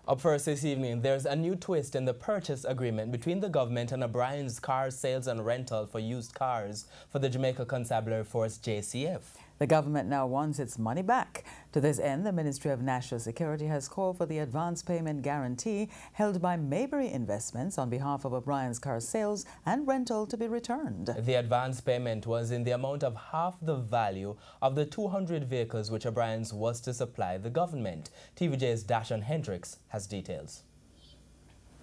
Up first this evening, there's a new twist in the purchase agreement between the government and O'Brien's Car Sales and Rental for used cars for the Jamaica Constabulary Force JCF. The government now wants its money back. To this end, the Ministry of National Security has called for the advance payment guarantee held by Maybury Investments on behalf of O'Brien's Car Sales and Rental to be returned. The advance payment was in the amount of half the value of the 200 vehicles which O'Brien's was to supply the government. TVJ's Dashon Hendricks has details.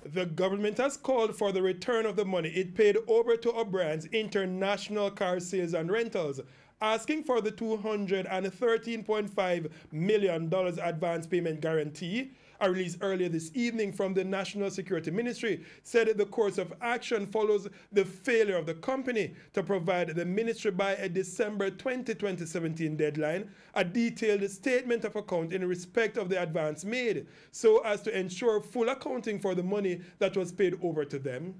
The government has called for the return of the money it paid over to O'Brien's International Car Sales and Rentals, asking for the $213.5 million advance payment guarantee. A release earlier this evening from the National Security Ministry said that the course of action follows the failure of the company to provide the ministry by a December 2017 deadline a detailed statement of account in respect of the advance made, so as to ensure full accounting for the money that was paid over to them.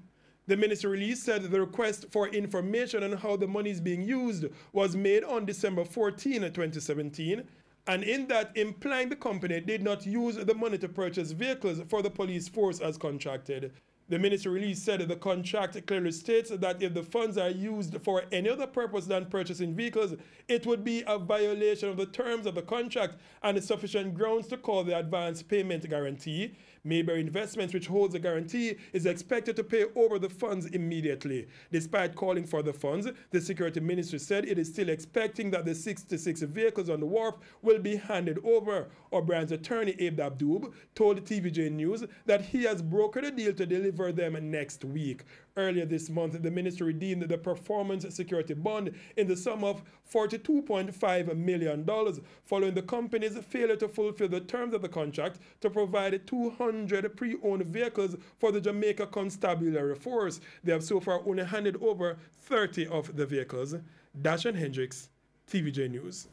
The ministry release said the request for information on how the money is being used was made on December 14, 2017, and in that implying the company did not use the money to purchase vehicles for the police force as contracted. The ministry release said that the contract clearly states that if the funds are used for any other purpose than purchasing vehicles, it would be a violation of the terms of the contract and sufficient grounds to call the advance payment guarantee. Maybury Investments, which holds the guarantee, is expected to pay over the funds immediately. Despite calling for the funds, the Security Ministry said it is still expecting that the 66 vehicles on the wharf will be handed over. O'Brien's attorney, Abe Abdoob, told TVJ News that he has brokered a deal to deliver them next week. Earlier this month, the ministry redeemed the performance security bond in the sum of $42.5 million, following the company's failure to fulfill the terms of the contract to provide 200 pre-owned vehicles for the Jamaica Constabulary Force. They have so far only handed over 30 of the vehicles. Dashon Hendricks, TVJ News.